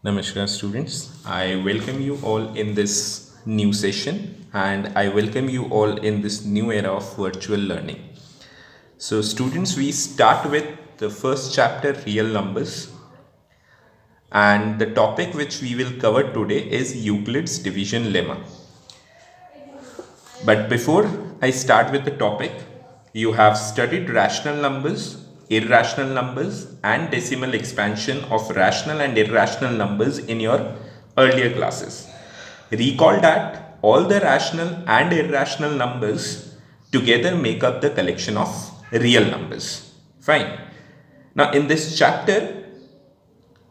Namaskar students, I welcome you all in this new session and I welcome you all in this new era of virtual learning. So students, we start with the first chapter, real numbers, and the topic which we will cover today is Euclid's division lemma. But before I start with the topic, you have studied rational numbers, irrational numbers, and decimal expansion of rational and irrational numbers in your earlier classes. Recall that all the rational and irrational numbers together make up the collection of real numbers. Fine. Now, in this chapter,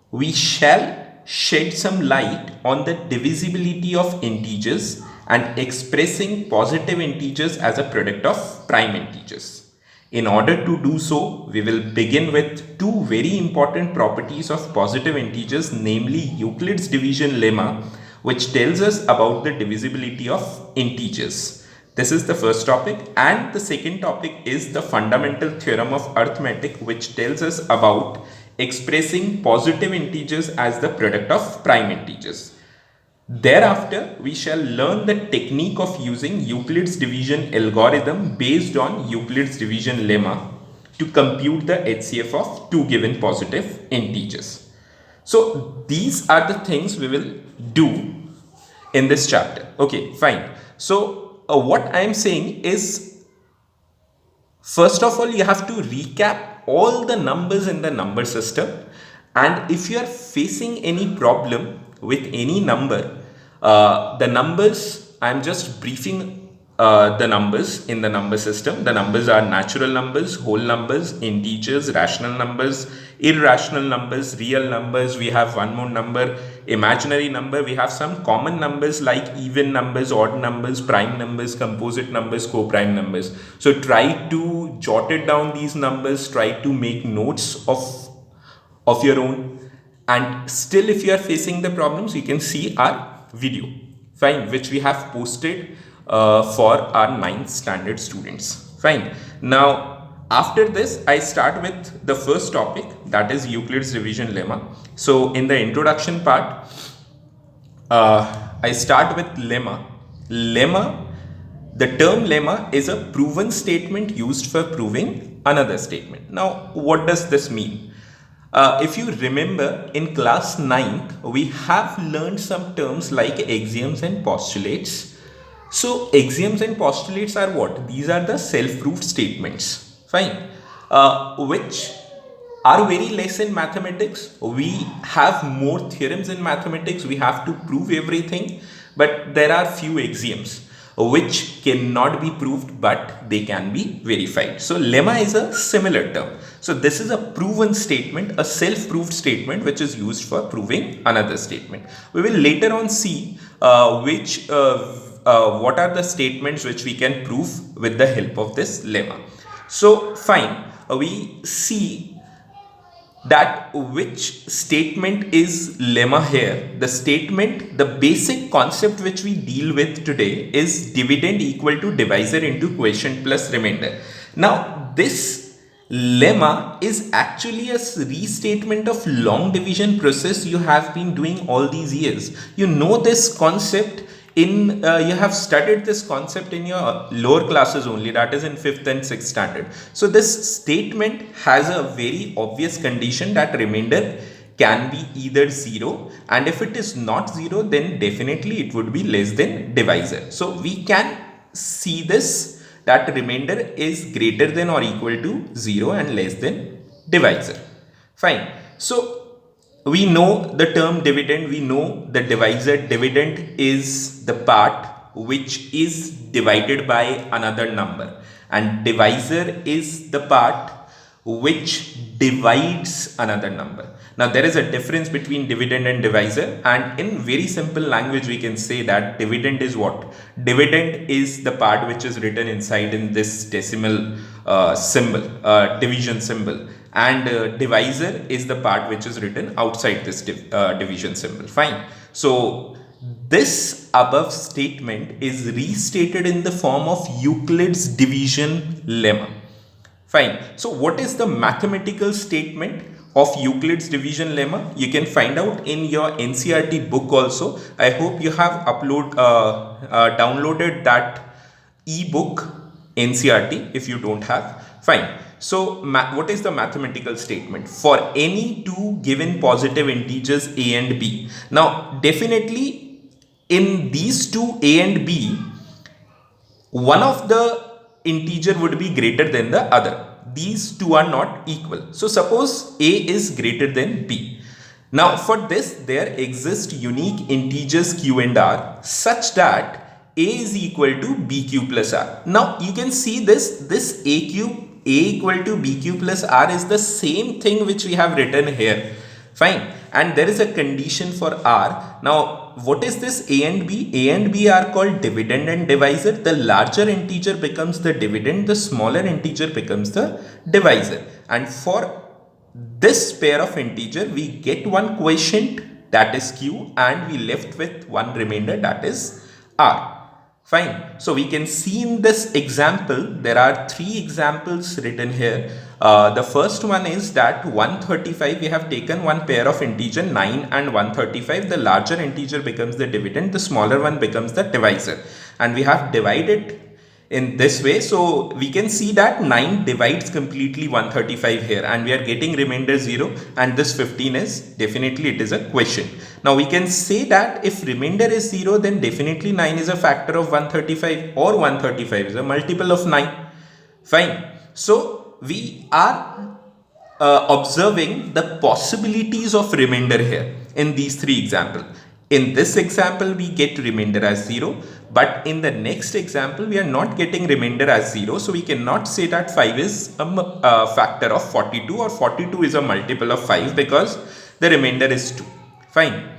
we shall shed some light on the divisibility of integers and expressing positive integers as a product of prime integers. In order to do so, we will begin with two very important properties of positive integers, namely Euclid's division lemma, which tells us about the divisibility of integers. This is the first topic, and the second topic is the fundamental theorem of arithmetic, which tells us about expressing positive integers as the product of prime integers. Thereafter, we shall learn the technique of using Euclid's division algorithm based on Euclid's division lemma to compute the HCF of two given positive integers. So these are the things we will do in this chapter. Okay, fine. So what I am saying is, first of all, you have to recap all the numbers in the number system, and if you are facing any problem with any number, the numbers, I'm just briefing the numbers in the number system. The numbers are natural numbers, whole numbers, integers, rational numbers, irrational numbers, real numbers. We have one more number, imaginary number. We have some common numbers like even numbers, odd numbers, prime numbers, composite numbers, co-prime numbers. So try to jot it down, these numbers, try to make notes of your own, and still if you are facing the problems, you can see our video, fine, which we have posted for our 9th standard students. Fine. Now after this, I start with the first topic, that is Euclid's division lemma. So in the introduction part, I start with lemma. The term lemma is a proven statement used for proving another statement. Now what does this mean? If you remember, in class 9th, we have learned some terms like axioms and postulates. So axioms and postulates are what? These are the self-proved statements, fine, which are very less in mathematics. We have more theorems in mathematics. We have to prove everything, but there are few axioms which cannot be proved, but they can be verified. So lemma is a similar term. So this is a proven statement, a self-proved statement, which is used for proving another statement. We will later on see what are the statements which we can prove with the help of this lemma. So fine, we see that which statement is lemma here. The statement, the basic concept which we deal with today is dividend equal to divisor into quotient plus remainder. Now this lemma is actually a restatement of long division process you have been doing all these years. You know this concept in you have studied this concept in your lower classes only, that is in 5th and 6th standard. So this statement has a very obvious condition that remainder can be either 0, and if it is not 0, then definitely it would be less than divisor. So we can see this, that remainder is greater than or equal to 0 and less than divisor. Fine. So we know the term dividend, we know the divisor. Dividend is the part which is divided by another number, and divisor is the part which divides another number. Now there is a difference between dividend and divisor, and in very simple language we can say that dividend is what? Dividend is the part which is written inside in this decimal symbol, division symbol, and divisor is the part which is written outside this division symbol. Fine. So this above statement is restated in the form of Euclid's division lemma. Fine. So what is the mathematical statement of Euclid's division lemma. You can find out in your NCERT book also. I hope you have downloaded that e-book NCERT. If you don't have, fine. So what is the mathematical statement for any two given positive integers a and b? Now definitely in these two a and b, one of the integer would be greater than the other. These two are not equal. So suppose a is greater than b. Now for this there exist unique integers q and r such that a is equal to bq plus r. Now you can see this a equal to bq plus r is the same thing which we have written here. Fine. And there is a condition for r. Now what is this a and b? A and b are called dividend and divisor. The larger integer becomes the dividend, the smaller integer becomes the divisor. And for this pair of integer we get one quotient, that is q, and we left with one remainder, that is r. Fine. So we can see in this example, there are three examples written here. The first one is that 135, we have taken one pair of integer 9 and 135. The larger integer becomes the dividend, the smaller one becomes the divisor. And we have divided in this way. So we can see that 9 divides completely 135 here, and we are getting remainder 0, and this 15 is definitely, it is a quotient. Now we can say that if remainder is 0, then definitely 9 is a factor of 135, or 135 is a multiple of 9. Fine. So we are observing the possibilities of remainder here in these three examples. In this example, we get remainder as 0, but in the next example, we are not getting remainder as 0. So we cannot say that 5 is a factor of 42, or 42 is a multiple of 5, because the remainder is 2. Fine.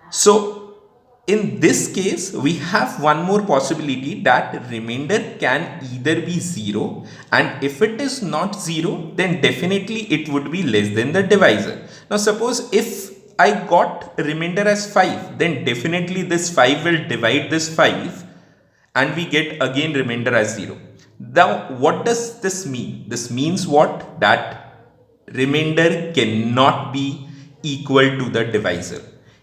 So in this case, we have one more possibility, that remainder can either be 0, and if it is not 0, then definitely it would be less than the divisor. Now suppose if I got remainder as 5, then definitely this 5 will divide this 5, and we get again remainder as 0. Now what does this mean? This means what? That remainder cannot be equal to the divisor.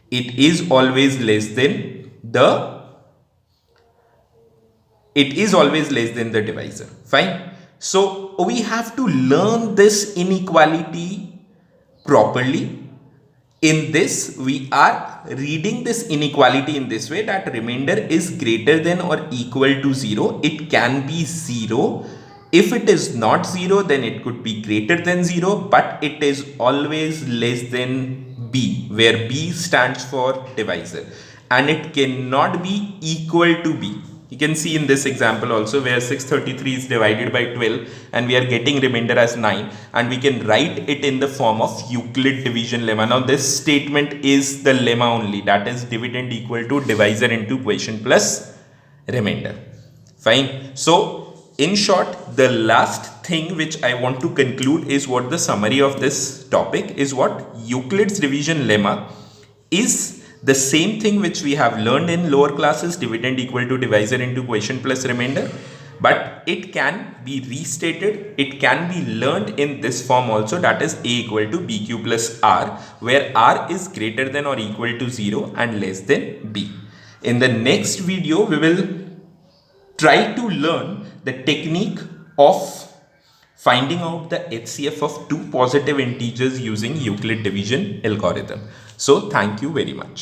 It is always less than the divisor. Fine. So we have to learn this inequality properly. In this, we are reading this inequality in this way, that remainder is greater than or equal to 0. It can be 0. If it is not 0, then it could be greater than 0, but it is always less than b, where b stands for divisor, and it cannot be equal to b. You can see in this example also, where 633 is divided by 12, and we are getting remainder as 9, and we can write it in the form of Euclid division lemma. Now this statement is the lemma only, that is dividend equal to divisor into quotient plus remainder. Fine. So in short, the last thing which I want to conclude is what the summary of this topic is, what Euclid's division lemma is the same thing which we have learned in lower classes, dividend equal to divisor into quotient plus remainder, but it can be restated, it can be learned in this form also, that is a equal to bq plus r, where r is greater than or equal to 0 and less than b. In the next video, we will try to learn the technique of finding out the HCF of two positive integers using Euclid division algorithm. So thank you very much.